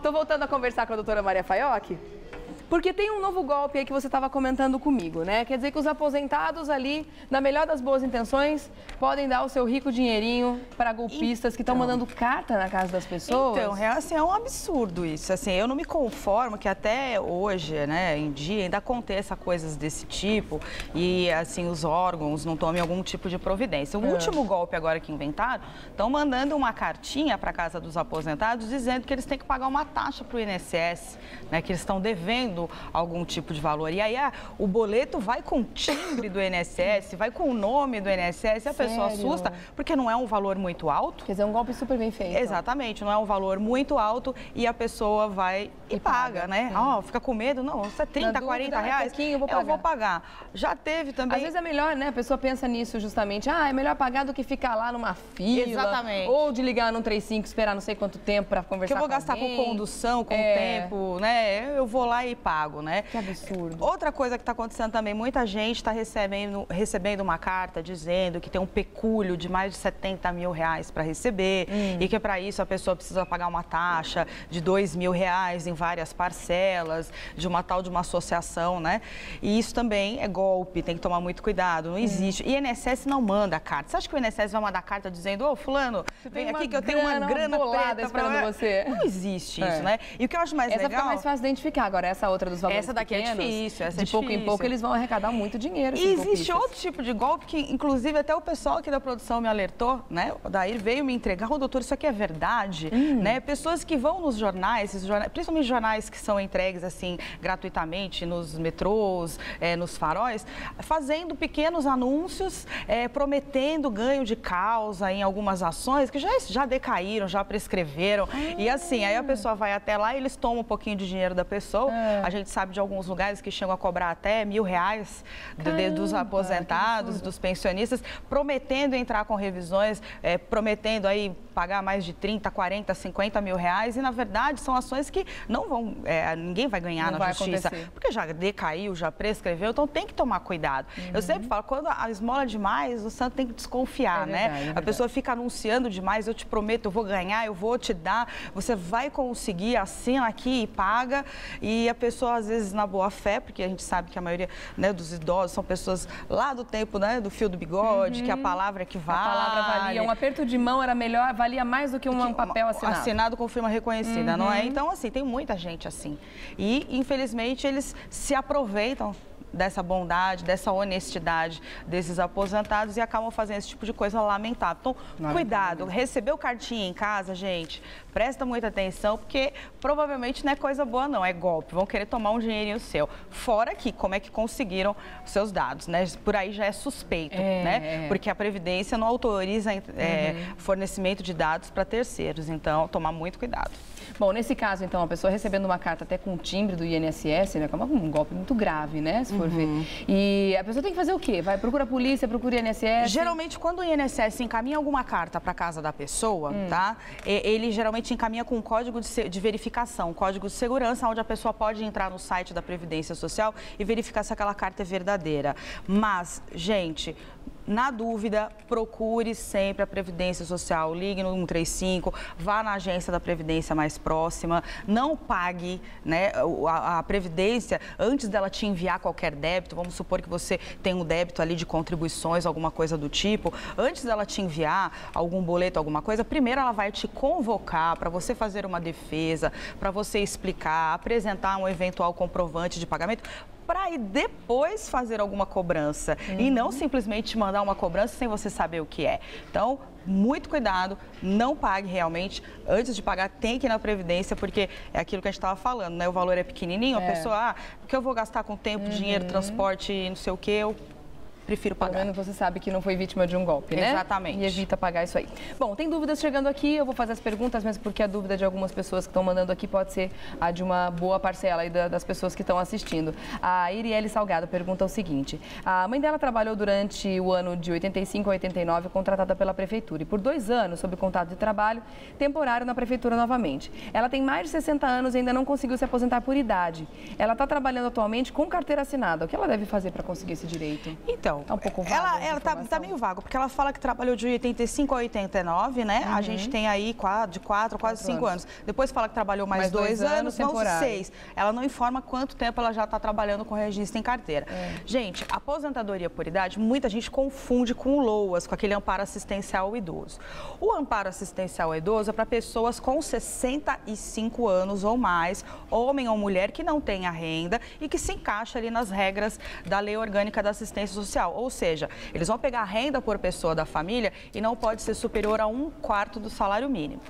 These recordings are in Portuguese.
tô voltando a conversar com a doutora Maria Faiocchi, porque tem um novo golpe aí que você estava comentando comigo, né? Quer dizer que os aposentados ali, na melhor das boas intenções, podem dar o seu rico dinheirinho para golpistas que estão mandando carta na casa das pessoas? Então, assim, é um absurdo isso. Assim, eu não me conformo que até hoje, né, em dia, ainda aconteça coisas desse tipo e, assim, os órgãos não tomem algum tipo de providência. O último golpe agora que inventaram, estão mandando uma cartinha para a casa dos aposentados dizendo que eles têm que pagar uma taxa para o INSS, né, que eles estão devendo algum tipo de valor. E aí o boleto vai com o timbre do INSS, vai com o nome do INSS, e a pessoa assusta, porque não é um valor muito alto. Quer dizer, um golpe super bem feito. Exatamente, não é um valor muito alto e a pessoa vai e paga, né? Fica com medo, não, isso é 30, 40 reais, eu vou pagar. Já teve também... Às vezes é melhor, né? A pessoa pensa nisso justamente, é melhor pagar do que ficar lá numa fila. Exatamente. Ou de ligar no 135, esperar não sei quanto tempo para conversar com alguém. Que eu vou gastar com condução, com tempo, né? Eu vou lá e pago, né? Que absurdo. Outra coisa que está acontecendo também, muita gente está recebendo uma carta dizendo que tem um pecúlio de mais de 70 mil reais para receber e que para isso a pessoa precisa pagar uma taxa de 2 mil reais em várias parcelas, de uma associação, né? E isso também é golpe, tem que tomar muito cuidado, não existe. E INSS não manda carta. Você acha que o INSS vai mandar carta dizendo, ô fulano, vem aqui que eu tenho uma grana preta esperando você? Não existe isso, né? E o que eu acho mais legal... Essa fica mais fácil de identificar, agora essa outra dos valores essa daqui pequenos, é difícil, essa é de pouco em pouco eles vão arrecadar muito dinheiro. E existe outro tipo de golpe que, inclusive, até o pessoal aqui da produção me alertou, né? O Dair veio me entregar, doutor, isso aqui é verdade, né? Pessoas que vão nos jornais, principalmente jornais que são entregues, assim, gratuitamente nos metrôs, nos faróis, fazendo pequenos anúncios, prometendo ganho de causa em algumas ações que já decaíram, já prescreveram. E assim, aí a pessoa vai até lá e eles tomam um pouquinho de dinheiro da pessoa. A gente sabe de alguns lugares que chegam a cobrar até R$1.000 dos aposentados, dos pensionistas, prometendo entrar com revisões, prometendo aí pagar mais de 30, 40, 50 mil reais e, na verdade, são ações que não vão, ninguém vai ganhar na justiça, porque já decaiu, já prescreveu, então tem que tomar cuidado. Eu sempre falo, quando a esmola é demais, o santo tem que desconfiar, né? A pessoa fica anunciando demais, eu te prometo, eu vou ganhar, eu vou te dar, você vai conseguir, assina aqui e paga, e a pessoa, às vezes, na boa fé, porque a gente sabe que a maioria, né, dos idosos são pessoas lá do tempo, né, do fio do bigode, que a palavra é que vale. A palavra valia, um aperto de mão era melhor, valia mais do que um papel assinado. Assinado com firma reconhecida, não é? Então, assim, tem muita gente assim. E, infelizmente, eles se aproveitam dessa bondade, dessa honestidade desses aposentados e acabam fazendo esse tipo de coisa lamentável. Então, cuidado, recebeu cartinha em casa, gente, presta muita atenção, porque provavelmente não é coisa boa não, é golpe, vão querer tomar um dinheirinho seu. Fora que, como é que conseguiram os seus dados, né? Por aí já é suspeito, né? Porque a Previdência não autoriza fornecimento de dados para terceiros, então, tomar muito cuidado. Bom, nesse caso, então, a pessoa recebendo uma carta até com o timbre do INSS, né? Que é um golpe muito grave, né? Se for ver. E a pessoa tem que fazer o quê? Procura a polícia, procura o INSS? Geralmente, quando o INSS encaminha alguma carta para casa da pessoa, tá? Ele geralmente encaminha com um código de verificação, um código de segurança, onde a pessoa pode entrar no site da Previdência Social e verificar se aquela carta é verdadeira. Mas, gente, na dúvida, procure sempre a Previdência Social, ligue no 135, vá na agência da Previdência mais próxima, não pague, né, a Previdência antes dela te enviar qualquer débito, vamos supor que você tem um débito ali de contribuições, alguma coisa do tipo, antes dela te enviar algum boleto, alguma coisa, primeiro ela vai te convocar para você fazer uma defesa, para você explicar, apresentar um eventual comprovante de pagamento, para ir depois fazer alguma cobrança e não simplesmente mandar uma cobrança sem você saber o que é. Então, muito cuidado, não pague realmente. Antes de pagar, tem que ir na Previdência, porque é aquilo que a gente estava falando, né? O valor é pequenininho, a pessoa, porque eu vou gastar com tempo, dinheiro, transporte, não sei o quê, eu prefiro pagar. Pelo menos você sabe que não foi vítima de um golpe, né? Exatamente. E evita pagar isso aí. Bom, tem dúvidas chegando aqui, eu vou fazer as perguntas, mesmo porque a dúvida de algumas pessoas que estão mandando aqui pode ser a de uma boa parcela aí das pessoas que estão assistindo. A Iriele Salgado pergunta o seguinte: a mãe dela trabalhou durante o ano de 85 a 89, contratada pela prefeitura, e por 2 anos, sob contrato de trabalho temporário na prefeitura novamente. Ela tem mais de 60 anos e ainda não conseguiu se aposentar por idade. Ela está trabalhando atualmente com carteira assinada. O que ela deve fazer para conseguir esse direito? Então, Então, é um pouco vago ela tá meio vago, porque ela fala que trabalhou de 85 a 89, né? A gente tem aí de 4, quase 5 anos. Depois fala que trabalhou mais 2 anos, não 6. Ela não informa quanto tempo ela já está trabalhando com registro em carteira. Gente, aposentadoria por idade, muita gente confunde com o LOAS, com aquele amparo assistencial ao idoso. O amparo assistencial ao idoso é para pessoas com 65 anos ou mais, homem ou mulher que não tenha renda e que se encaixa ali nas regras da Lei Orgânica da Assistência Social. Ou seja, eles vão pegar a renda por pessoa da família e não pode ser superior a 1/4 do salário mínimo.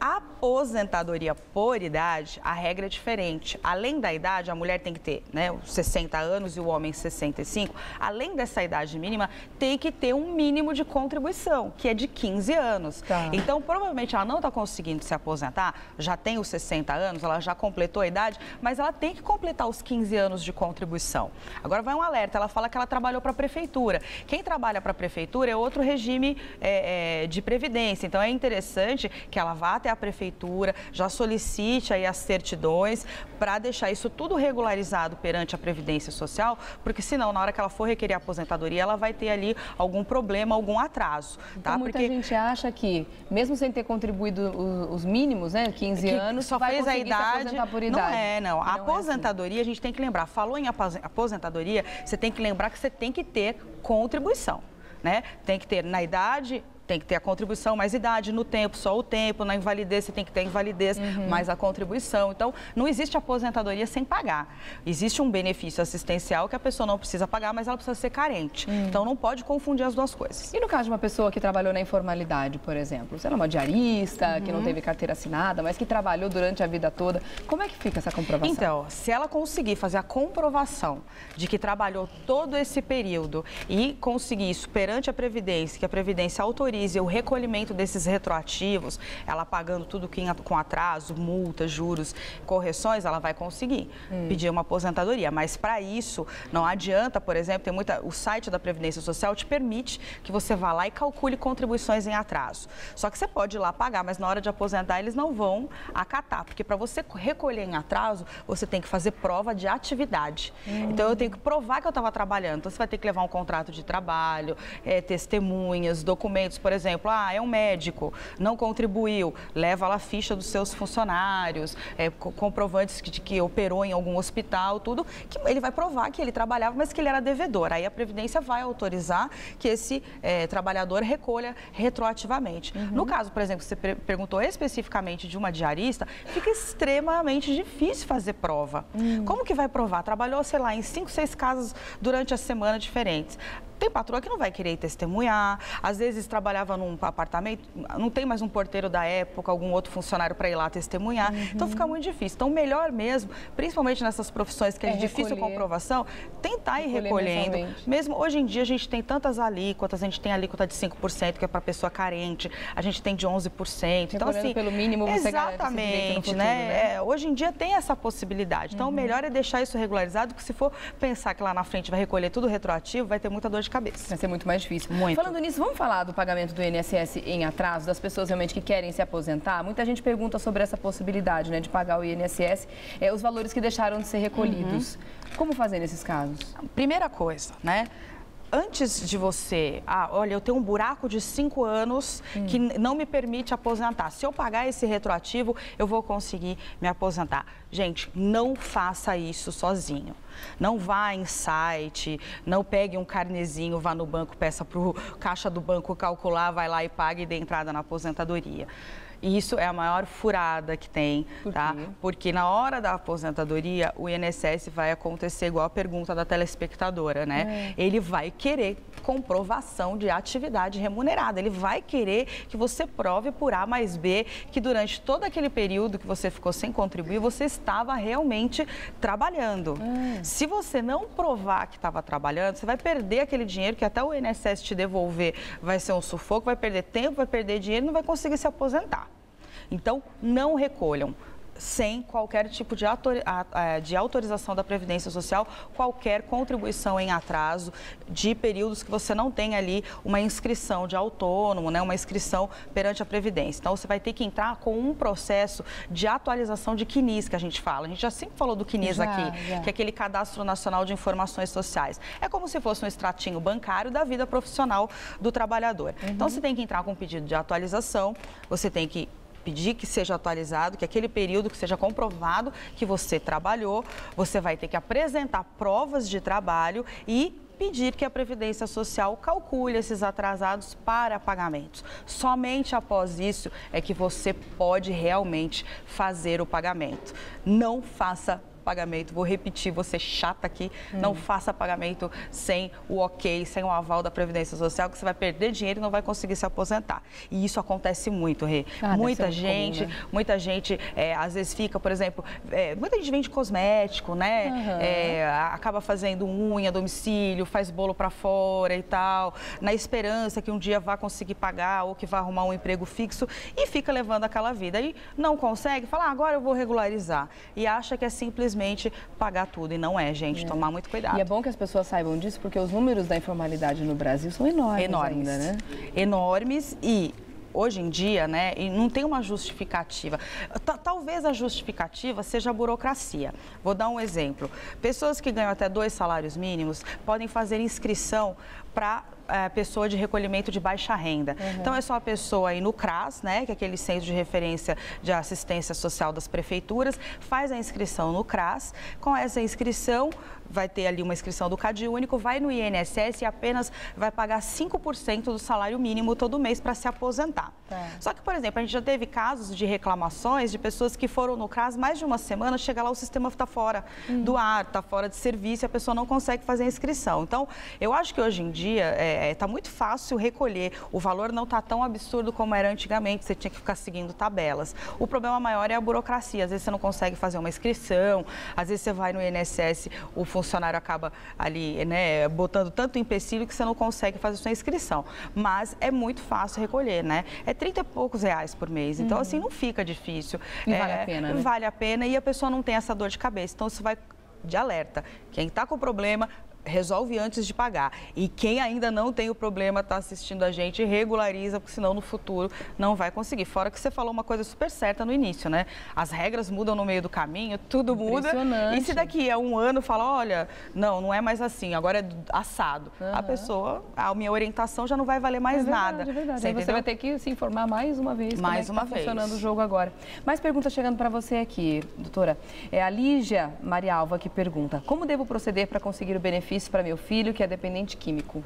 A aposentadoria por idade, a regra é diferente. Além da idade, a mulher tem que ter, né, 60 anos e o homem 65. Além dessa idade mínima, tem que ter um mínimo de contribuição, que é de 15 anos. Tá. Então, provavelmente, ela não está conseguindo se aposentar, já tem os 60 anos, ela já completou a idade, mas ela tem que completar os 15 anos de contribuição. Agora vai um alerta, ela fala que ela trabalhou para a prefeitura. Quem trabalha para a prefeitura é outro regime de previdência. Então, é interessante que ela vá até a prefeitura, já solicite aí as certidões para deixar isso tudo regularizado perante a Previdência Social, porque senão, na hora que ela for requerer a aposentadoria, ela vai ter ali algum problema, algum atraso. Então, tá? muita gente acha que, mesmo sem ter contribuído os mínimos, né, 15 anos, só vai fez a conseguir se idade, aposentar por idade. Não. A aposentadoria, a gente tem que lembrar, falou em aposentadoria, você tem que lembrar que você tem que ter contribuição, né? Tem que ter na idade, tem que ter a contribuição mais idade, no tempo, só o tempo, na invalidez você tem que ter a invalidez mais a contribuição. Então, não existe aposentadoria sem pagar. Existe um benefício assistencial que a pessoa não precisa pagar, mas ela precisa ser carente. Então, não pode confundir as duas coisas. E no caso de uma pessoa que trabalhou na informalidade, por exemplo, sei lá, uma diarista, que não teve carteira assinada, mas que trabalhou durante a vida toda, como é que fica essa comprovação? Então, se ela conseguir fazer a comprovação de que trabalhou todo esse período e conseguir isso perante a Previdência, que a Previdência autoriza o recolhimento desses retroativos, ela pagando tudo com atraso, multas, juros, correções, ela vai conseguir pedir uma aposentadoria. Mas para isso, não adianta, por exemplo, o site da Previdência Social te permite que você vá lá e calcule contribuições em atraso. Só que você pode ir lá pagar, mas na hora de aposentar eles não vão acatar, porque para você recolher em atraso, você tem que fazer prova de atividade. Então, eu tenho que provar que eu estava trabalhando. Então, você vai ter que levar um contrato de trabalho, testemunhas, documentos, por exemplo, é um médico, não contribuiu, leva lá a ficha dos seus funcionários, comprovantes de que operou em algum hospital, tudo, que ele vai provar que ele trabalhava, mas que ele era devedor. Aí a Previdência vai autorizar que esse trabalhador recolha retroativamente. No caso, por exemplo, você perguntou especificamente de uma diarista, fica extremamente difícil fazer prova. Como que vai provar? Trabalhou, sei lá, em 5, 6 casas durante a semana diferentes. Tem patroa que não vai querer testemunhar, às vezes trabalhava num apartamento, não tem mais um porteiro da época, algum outro funcionário para ir lá testemunhar, então fica muito difícil. Então, melhor mesmo, principalmente nessas profissões que é difícil a comprovação, tentar ir recolhendo. Mesmo hoje em dia a gente tem tantas alíquotas, a gente tem alíquota de 5%, que é para pessoa carente, a gente tem de 11%. Então, assim, pelo mínimo você exatamente, né? Hoje em dia tem essa possibilidade. Então, o melhor é deixar isso regularizado, porque se for pensar que lá na frente vai recolher tudo retroativo, vai ter muita dor de cabeça. Vai ser muito mais difícil. Muito. Falando nisso, vamos falar do pagamento do INSS em atraso, das pessoas realmente que querem se aposentar? Muita gente pergunta sobre essa possibilidade, né, de pagar o INSS, os valores que deixaram de ser recolhidos. Como fazer nesses casos? Primeira coisa, né? Antes de você, olha, eu tenho um buraco de 5 anos que não me permite aposentar. Se eu pagar esse retroativo, eu vou conseguir me aposentar. Gente, não faça isso sozinho. Não vá em site, não pegue um carnezinho, vá no banco, peça para o caixa do banco calcular, vai lá e pague e dê entrada na aposentadoria. E isso é a maior furada que tem, tá? Porque na hora da aposentadoria, o INSS vai acontecer igual a pergunta da telespectadora, né? Ele vai querer comprovação de atividade remunerada. Ele vai querer que você prove por A mais B que durante todo aquele período que você ficou sem contribuir, você estava realmente trabalhando. Se você não provar que estava trabalhando, você vai perder aquele dinheiro que até o INSS te devolver vai ser um sufoco, vai perder tempo, vai perder dinheiro e não vai conseguir se aposentar. Então, não recolham. sem qualquer tipo de autorização da Previdência Social, qualquer contribuição em atraso de períodos que você não tem ali uma inscrição de autônomo, né, uma inscrição perante a Previdência. Então, você vai ter que entrar com um processo de atualização de CNIS, que a gente fala. A gente já sempre falou do CNIS aqui, que é aquele Cadastro Nacional de Informações Sociais. É como se fosse um extratinho bancário da vida profissional do trabalhador. Então, você tem que entrar com um pedido de atualização, você tem que pedir que seja atualizado, que aquele período que seja comprovado que você trabalhou, você vai ter que apresentar provas de trabalho e pedir que a Previdência Social calcule esses atrasados para pagamentos. Somente após isso é que você pode realmente fazer o pagamento. Não faça pagamento, vou repetir, vou ser chata aqui, não faça pagamento sem o ok, sem o aval da Previdência Social, que você vai perder dinheiro e não vai conseguir se aposentar. E isso acontece muito, Rê. Muita gente, comum, né? Muita gente às vezes fica, por exemplo, muita gente vende cosmético, né? Acaba fazendo unha a domicílio, faz bolo para fora e tal, na esperança que um dia vá conseguir pagar ou que vá arrumar um emprego fixo e fica levando aquela vida. E não consegue, fala, agora eu vou regularizar. E acha que é simplesmente pagar tudo, e não é, gente, tomar muito cuidado. E é bom que as pessoas saibam disso, porque os números da informalidade no Brasil são enormes ainda, né? Enormes e hoje em dia, né, e não tem uma justificativa. Talvez a justificativa seja a burocracia. Vou dar um exemplo. Pessoas que ganham até 2 salários mínimos podem fazer inscrição para pessoa de recolhimento de baixa renda. Então, é só a pessoa ir no CRAS, né, que é aquele Centro de Referência de Assistência Social das Prefeituras, faz a inscrição no CRAS. Com essa inscrição, vai ter ali uma inscrição do CadÚnico, vai no INSS e apenas vai pagar 5% do salário mínimo todo mês para se aposentar. Só que, por exemplo, a gente já teve casos de reclamações de pessoas que foram no CRAS mais de uma semana, chega lá, o sistema está fora do ar, está fora de serviço e a pessoa não consegue fazer a inscrição. Então, eu acho que hoje em dia está muito fácil recolher, o valor não está tão absurdo como era antigamente, você tinha que ficar seguindo tabelas. O problema maior é a burocracia, às vezes você não consegue fazer uma inscrição, às vezes você vai no INSS, o funcionário acaba ali, né, botando tanto empecilho que você não consegue fazer sua inscrição. Mas é muito fácil recolher, né? É 30 e poucos reais por mês, então assim não fica difícil. E vale a pena, né? Vale a pena e a pessoa não tem essa dor de cabeça, então você vai de alerta. Quem está com problema, resolve antes de pagar. E quem ainda não tem o problema, está assistindo a gente, regulariza, porque senão no futuro não vai conseguir. Fora que você falou uma coisa super certa no início, né? As regras mudam no meio do caminho, tudo muda. E se daqui a um ano fala, olha, não é mais assim, agora é assado. A pessoa, a minha orientação já não vai valer mais nada. É verdade. Aí você vai ter que se informar mais uma vez como está funcionando o jogo agora. Mais perguntas chegando para você aqui, doutora. É a Lígia Maria Alva que pergunta, como devo proceder para conseguir o benefício para meu filho que é dependente químico?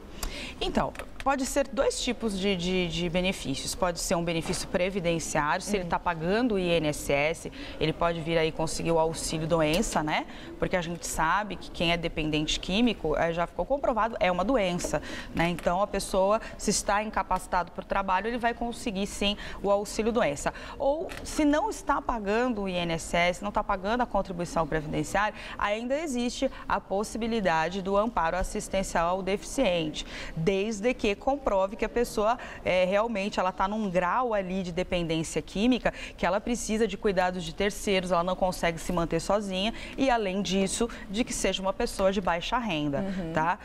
Então, pode ser 2 tipos de benefícios. Pode ser um benefício previdenciário, se ele está pagando o INSS, ele pode vir aí conseguir o auxílio doença, né? Porque a gente sabe que quem é dependente químico, já ficou comprovado, é uma doença, né? Então, a pessoa, se está incapacitado para o trabalho, ele vai conseguir sim o auxílio doença. Ou, se não está pagando o INSS, não está pagando a contribuição previdenciária, ainda existe a possibilidade do amparo assistencial ao deficiente, desde que comprove que a pessoa realmente ela está num grau ali de dependência química que ela precisa de cuidados de terceiros, ela não consegue se manter sozinha e, além disso, de que seja uma pessoa de baixa renda, tá?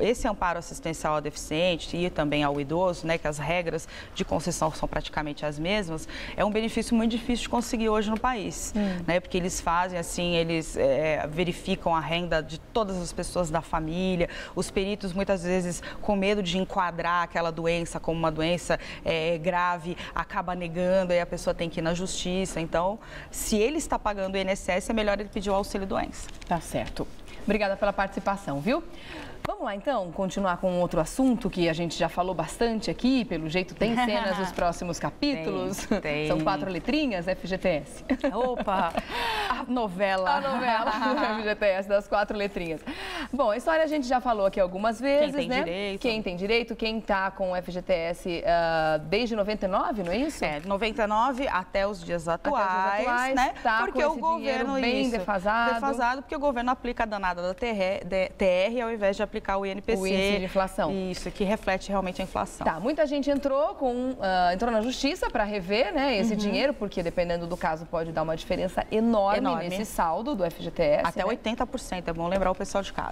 Esse amparo assistencial ao deficiente e também ao idoso, né, que as regras de concessão são praticamente as mesmas, é um benefício muito difícil de conseguir hoje no país, né? Porque eles fazem assim, eles verificam a renda de todas as pessoas da família, os peritos muitas vezes com medo de enquadrar aquela doença como uma doença grave, acaba negando e a pessoa tem que ir na justiça. Então, se ele está pagando o INSS, é melhor ele pedir o auxílio doença. Tá certo. Obrigada pela participação, viu? Vamos lá, então, continuar com outro assunto que a gente já falou bastante aqui, pelo jeito tem cenas nos próximos capítulos. Tem. São 4 letrinhas, FGTS. Opa! A novela. A novela do FGTS das 4 letrinhas. Bom, a história a gente já falou aqui algumas vezes, Quem tem né? direito. Quem tem direito, quem está com o FGTS desde 99, não é isso? 99 até os dias atuais, né? Tá porque com o esse governo bem defasado. Defasado, porque o governo aplica a danada da TR ao invés de aplicar o INPC. O índice de inflação. Isso, que reflete realmente a inflação. Tá, muita gente entrou na justiça para rever, né, esse dinheiro, porque dependendo do caso pode dar uma diferença enorme nesse saldo do FGTS. Até 80%, é bom lembrar o pessoal de casa.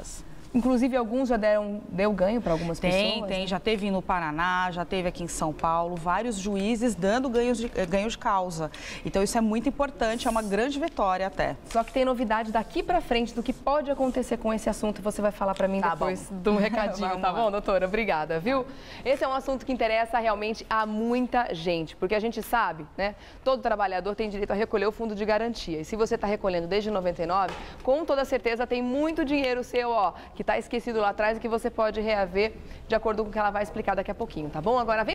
Inclusive, alguns já deu ganho para algumas pessoas? Tem. Já teve no Paraná, já teve aqui em São Paulo, vários juízes dando ganho de causa. Então, isso é muito importante, é uma grande vitória até. Só que tem novidade daqui para frente do que pode acontecer com esse assunto. Você vai falar para mim depois do recadinho, tá bom, doutora? Obrigada, viu? Esse é um assunto que interessa realmente a muita gente, porque a gente sabe, né? Todo trabalhador tem direito a recolher o fundo de garantia. E se você está recolhendo desde 99, com toda certeza tem muito dinheiro seu, ó, que está esquecido lá atrás e que você pode reaver de acordo com o que ela vai explicar daqui a pouquinho, tá bom? Agora vem